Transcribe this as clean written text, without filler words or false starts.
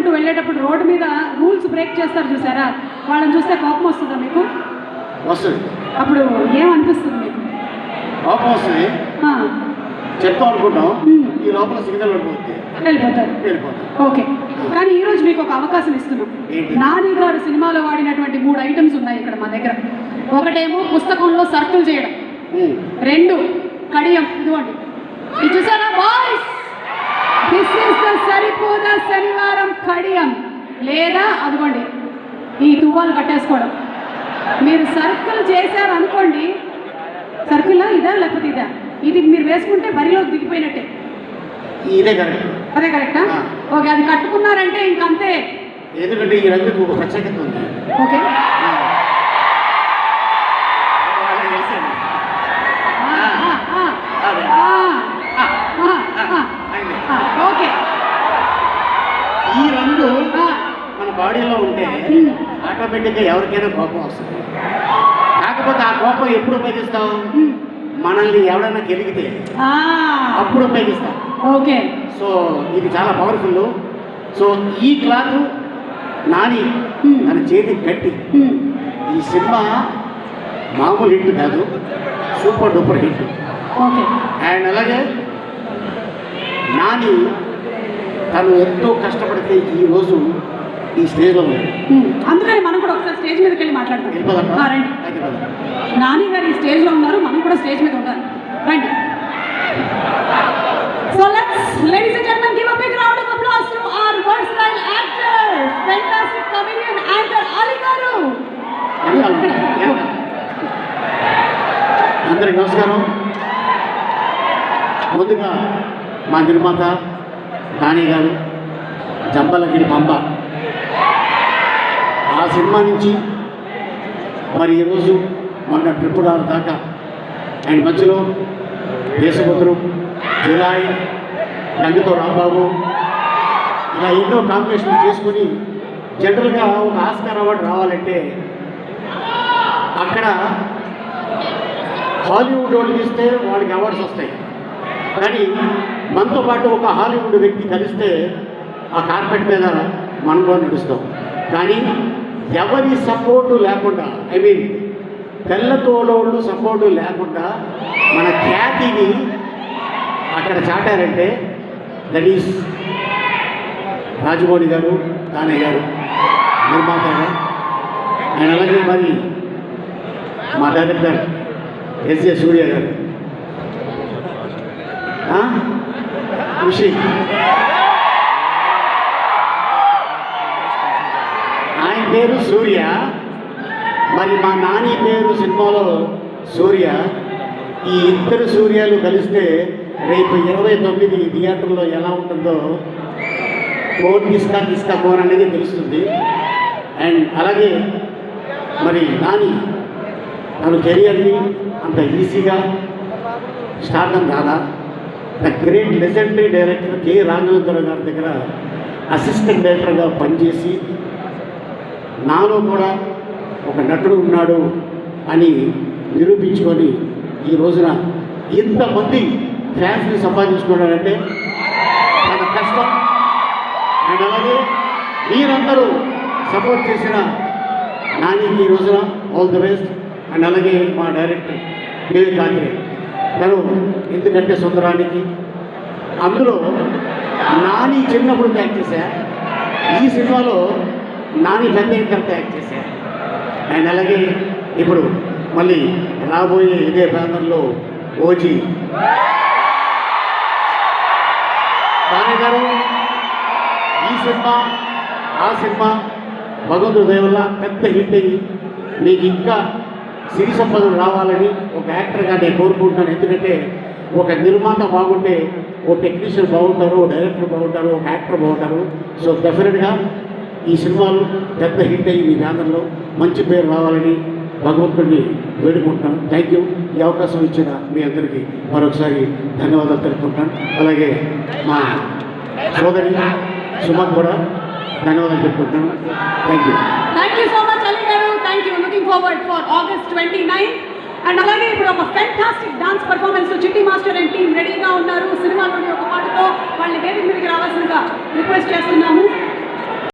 చేసుకుంటూ వెళ్ళేటప్పుడు రోడ్డు మీద రూల్స్ బ్రేక్ చేస్తారు చూసారా, వాళ్ళని చూస్తే కోపం వస్తుందా మీకు? వస్తుంది. అప్పుడు ఏమనిపిస్తుంది మీకు? కోపం వస్తుంది, చెప్తాం అనుకుంటాం, ఈ లోపల సిగ్నల్ వెళ్ళిపోతారు. ఓకే, కానీ ఈరోజు మీకు ఒక అవకాశం ఇస్తున్నాం. నాని గారు సినిమాలో వాడినటువంటి 3 ఐటమ్స్ ఉన్నాయి ఇక్కడ మా దగ్గర. ఒకటేమో పుస్తకంలో సర్కిల్ చేయడం, 2 కడియం, ఇదిగోండి ఇది చూసారా బాయ్స్, దిస్ ఈస్ ద సరిపోదా శనివారం కడియం, లేదా అదిగోండి ఈ తువ్వాలు కట్టేసుకోవడం. మీరు సర్కిల్ చేశారు అనుకోండి, సర్కిల్ ఇదా లేకపోతే ఇదా, ఇది మీరు వేసుకుంటే బరిలోకి దిగిపోయినట్టే. ఇదే కరెక్ట్. అదే కరెక్టా? ఓకే, అది కట్టుకున్నారంటే ఇంకంతే. ఎందుకంటే ఈ రంగుకు ఒక ప్రత్యేకత ఉంది. ఓకే, ఓకే, ఈ రంగు మన బాడీలో ఉంటే ఆటోమేటిక్గా ఎవరికైనా కోపం వస్తుంది. కాకపోతే ఆ కోపం ఎప్పుడు ఉపయోగిస్తాం? మనల్ని ఎవరైనా గెలిగితే అప్పుడు ఉపయోగిస్తాం. ఓకే, సో ఇది చాలా పవర్ఫుల్. సో ఈ క్లాత్ నాని తన చేతికి కట్టి, ఈ సినిమా మామూలు హిట్ కాదు, super duper hit. Okay, and అలాగే నాని తను ఎంతో కష్టపడితే ఈరోజు ఈ స్టేజ్లో ఉంది. అందుకని మనం కూడా ఒకసారి స్టేజ్ మీదకి వెళ్ళి మాట్లాడతాం. రండి, నాని గారు ఈ స్టేజ్లో ఉన్నారు, మనం కూడా స్టేజ్ మీద ఉండాలి. రండి. So ladies and gentlemen, give a big round of applause to our versatile actor, fantastic comedian actor Ali garu. అందరికి నమస్కారం. ముందుగా మా నిర్మాత నాని గారు, జంబలగిరి పంబ, ఆ సినిమా నుంచి మరి ఈరోజు మొన్న ట్రిపుల్ ఆర్ దాకా, అండ్ మధ్యలో దేశభద్రం, జులాయి, రంగుతో రాంబాబు, ఇలా ఎన్నో కాంబినేషన్ చేసుకుని జనరల్గా ఒక ఆస్కార్ అవార్డు రావాలంటే అక్కడ హాలీవుడ్ వాళ్ళు ఇస్తే వాళ్ళకి అవార్డ్స్ వస్తాయి. కానీ మనతో పాటు ఒక హాలీవుడ్ వ్యక్తి కలిస్తే ఆ కార్పెట్ మీద మనం కూడా నడుస్తాం. కానీ ఎవరి సపోర్టు లేకుండా, ఐ మీన్ తెల్లతోలోళ్ళు సపోర్టు లేకుండా మన ఖ్యాతిని అక్కడ చాటారంటే దట్ ఈస్ రాజమౌళి గారు, తానే గారు నిర్మాతగా. ఆయన అలాగే మరి మా డైరెక్టర్ ఎస్ఏ సూర్య గారు, ఖుషి, ఆయన పేరు సూర్య, మరి మా నాని పేరు సినిమాలో సూర్య. ఈ ఇద్దరు సూర్యాలు కలిస్తే రేపు 29 థియేటర్లో ఎలా ఉంటుందో కోన్ కిస్కా కోన్ అనేది తెలుస్తుంది. అండ్ అలాగే మరి నాని తన కెరియర్ని అంత ఈజీగా స్టార్టం కాదా. The great legendary director K Raghavendra గారి దగ్గర అసిస్టెంట్ డైరెక్టర్గా పనిచేసి నాలో కూడా ఒక నటుడు ఉన్నాడు అని నిరూపించుకొని ఈ రోజున ఇంతమంది ఫ్యాన్స్ని సంపాదించుకున్నాడంటే తన కష్టం. అండ్ అలాగే మీరందరూ సపోర్ట్ చేసిన నానికి ఈ రోజున ఆల్ ది బెస్ట్. అండ్ అలాగే మా డైరెక్టర్ వివేక్ ఆంధ్రే, తను ఎందుకంటే సుందరానికి అందులో నాని చిన్నప్పుడు యాక్ట్ చేశా, ఈ సినిమాలో నాని పెద్ద తర్వాత యాక్ట్ చేశా. అండ్ అలాగే ఇప్పుడు మళ్ళీ రాబోయే ఇదే బ్యానర్లో ఓజీ తానే గారు, ఈ సినిమా ఆ సినిమా భగవంతుడి దయ వల్ల పెద్ద హిట్ అయ్యి మీకు ఇంకా సిరి సంపదలు రావాలని ఒక యాక్టర్గా నేను కోరుకుంటున్నాను. ఎందుకంటే ఒక నిర్మాత బాగుంటే ఓ టెక్నీషియన్ బాగుంటారు, ఓ డైరెక్టర్ బాగుంటారు, ఒక యాక్టర్ బాగుంటారు. సో డెఫినెట్గా ఈ సినిమాలు పెద్ద హిట్ అయ్యి మీ బ్యానర్లో మంచి పేరు రావాలని భగవంతుడిని వేడుకుంటాను. Thank you. ఈ అవకాశం ఇచ్చిన మీ అందరికీ మరొకసారి ధన్యవాదాలు తెలుపుకుంటాను. అలాగే మా సోదరి సుమక్ కూడా ధన్యవాదాలు చెప్పుకుంటాను. Thank you. Thank you so much Ali గారు. Thank you. Looking forward for August 29. And అలాగే ఇప్పుడు ఒక fantastic dance performance Chitti master and team రెడీగా ఉన్నారు. సినిమాలోని ఒక పాటతో వాళ్ళని వేదిక మీదకి రావాల్సిందిగా రిక్వెస్ట్ చేస్తున్నాము.